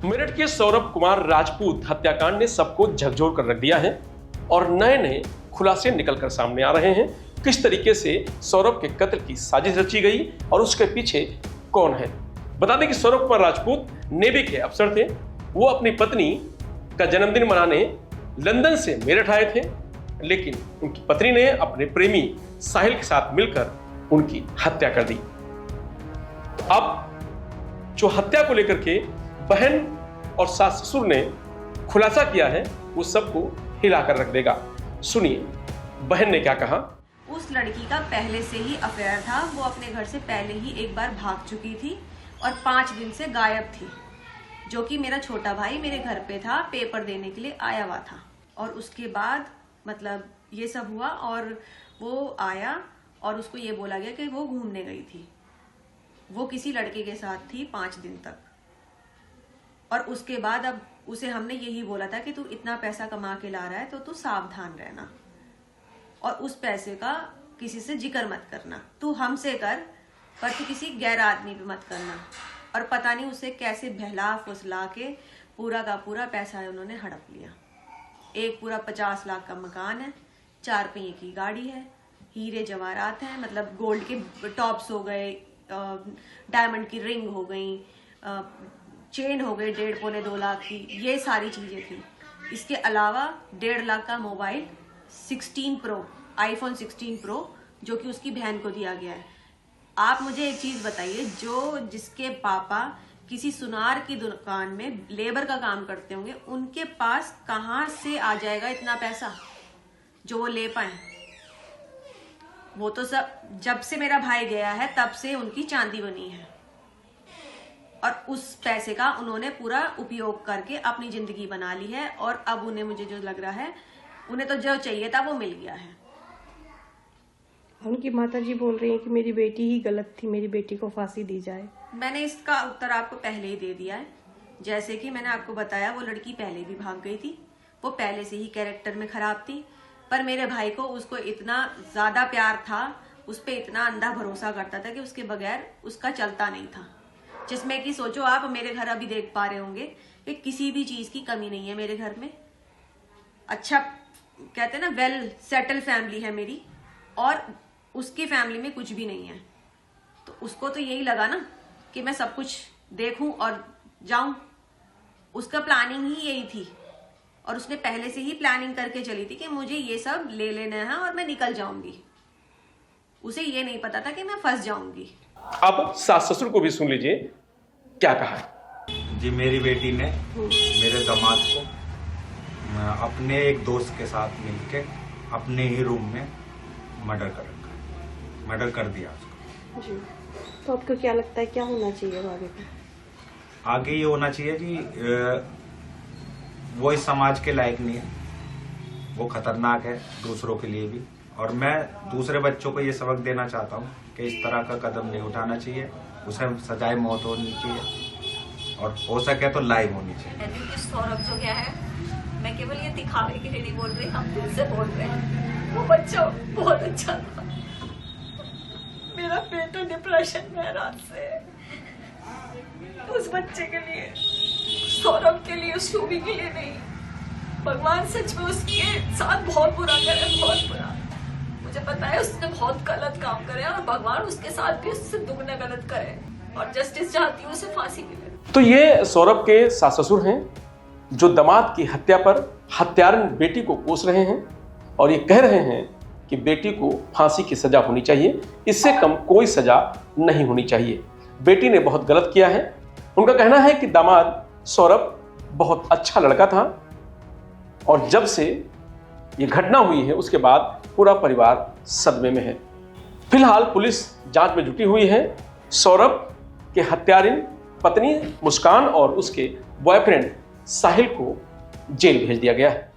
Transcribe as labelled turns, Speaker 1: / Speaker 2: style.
Speaker 1: मेरठ के सौरभ कुमार राजपूत हत्याकांड ने सबको झकझोर कर रख दिया है और नए नए खुलासे निकलकर सामने आ रहे हैं। किस तरीके से सौरभ के कत्ल की साजिश रची गई और उसके पीछे कौन है। बता दें कि सौरभ कुमार राजपूत नेवी के अफसर थे। वो अपनी पत्नी का जन्मदिन मनाने लंदन से मेरठ आए थे, लेकिन उनकी पत्नी ने अपने प्रेमी साहिल के साथ मिलकर उनकी हत्या कर दी। अब जो हत्या को लेकर के बहन और सास ससुर ने खुलासा किया है, वो सबको हिलाकर रख देगा। सुनिए बहन ने क्या कहा।
Speaker 2: उस लड़की का पहले से ही अफेयर था। वो अपने घर से पहले ही एक बार भाग चुकी थी और 5 दिन से गायब थी, जो कि मेरा छोटा भाई मेरे घर पे था, पेपर देने के लिए आया हुआ था। और उसके बाद मतलब ये सब हुआ और वो आया और उसको ये बोला गया कि वो घूमने गई थी। वो किसी लड़के के साथ थी 5 दिन तक। और उसके बाद अब उसे हमने यही बोला था कि तू इतना पैसा कमा के ला रहा है तो तू सावधान रहना और उस पैसे का किसी से जिक्र मत करना। तू हमसे कर, पर तू किसी गैर आदमी पे मत करना। और पता नहीं उसे कैसे बहला फुसला के पूरा का पूरा पैसा उन्होंने हड़प लिया। एक पूरा 50 लाख का मकान है, 4 पहिए की गाड़ी है, हीरे जवाहरात हैं, मतलब गोल्ड के टॉप्स हो गए, डायमंड की रिंग हो गई, चेन हो गई 1.5-2 लाख की, ये सारी चीजें थी। इसके अलावा 1.5 लाख का मोबाइल 16 प्रो, आईफोन 16 प्रो, जो कि उसकी बहन को दिया गया है। आप मुझे एक चीज बताइए, जिसके पापा किसी सुनार की दुकान में लेबर का काम करते होंगे, उनके पास कहाँ से आ जाएगा इतना पैसा जो वो ले पाए। वो तो सब जब से मेरा भाई गया है तब से उनकी चांदी बनी है और उस पैसे का उन्होंने पूरा उपयोग करके अपनी जिंदगी बना ली है। और अब उन्हें, मुझे जो लग रहा है, उन्हें तो जो चाहिए था वो मिल गया है।
Speaker 3: उनकी माताजी बोल रही है कि मेरी बेटी ही गलत थी, मेरी बेटी को फांसी दी जाए।
Speaker 2: मैंने इसका उत्तर आपको पहले ही दे दिया है। जैसे कि मैंने आपको बताया, वो लड़की पहले भी भाग गई थी, वो पहले से ही कैरेक्टर में खराब थी। पर मेरे भाई को उसको इतना ज्यादा प्यार था, उस पर इतना अंधा भरोसा करता था कि उसके बगैर उसका चलता नहीं था। जिसमें कि सोचो आप, मेरे घर अभी देख पा रहे होंगे कि किसी भी चीज की कमी नहीं है मेरे घर में। अच्छा कहते हैं ना, वेल सेटल फैमिली है मेरी, और उसकी फैमिली में कुछ भी नहीं है। तो उसको तो यही लगा ना कि मैं सब कुछ देखूं और जाऊं। उसका प्लानिंग ही यही थी और उसने पहले से ही प्लानिंग करके चली थी कि मुझे ये सब ले लेना है और मैं निकल जाऊंगी। उसे ये नहीं पता था कि मैं फंस जाऊंगी।
Speaker 1: अब सास ससुर को भी सुन लीजिए क्या कहा है।
Speaker 4: जी, मेरी बेटी ने मेरे दामाद को अपने एक दोस्त के साथ मिलके अपने ही रूम में मर्डर कर दिया उसको।
Speaker 3: जी, तो आपको क्या लगता है क्या होना चाहिए आगे?
Speaker 4: आगे ये होना चाहिए कि वो इस समाज के लायक नहीं है, वो खतरनाक है दूसरों के लिए भी। और मैं दूसरे बच्चों को ये सबक देना चाहता हूँ कि इस तरह का कदम नहीं उठाना चाहिए। उसे सजाए मौत होनी चाहिए और हो सके तो लाइव होनी चाहिए।
Speaker 5: सौरभ जो क्या है, मैं केवल ये दिखावे के लिए नहीं बोल रही, हम दिल से बोल रहे हैं। वो बच्चा बहुत अच्छा था। मेरा बेटा डिप्रेशन में है रात से। उस बच्चे के लिए, सौरभ के लिए, शोभी के लिए नहीं। भगवान सच में उसके साथ बहुत बुरा करे, बहुत बुरा। मुझे पता है उसने बहुत गलत काम करे और भगवान उसके साथ भी उससे दुगना गलत करे और जस्टिस चाहती हूँ उसे फांसी मिले।
Speaker 1: तो ये सौरभ के सास ससुर हैं जो दामाद की हत्या पर हत्यारन बेटी को कोस रहे हैं और ये कह रहे हैं कि बेटी को फांसी की सजा होनी चाहिए, इससे कम कोई सजा नहीं होनी चाहिए। बेटी ने बहुत गलत किया है। उनका कहना है कि दामाद सौरभ बहुत अच्छा लड़का था और जब से ये घटना हुई है उसके बाद पूरा परिवार सदमे में है। फिलहाल पुलिस जांच में जुटी हुई है। सौरभ के हत्यारिन पत्नी मुस्कान और उसके बॉयफ्रेंड साहिल को जेल भेज दिया गया है।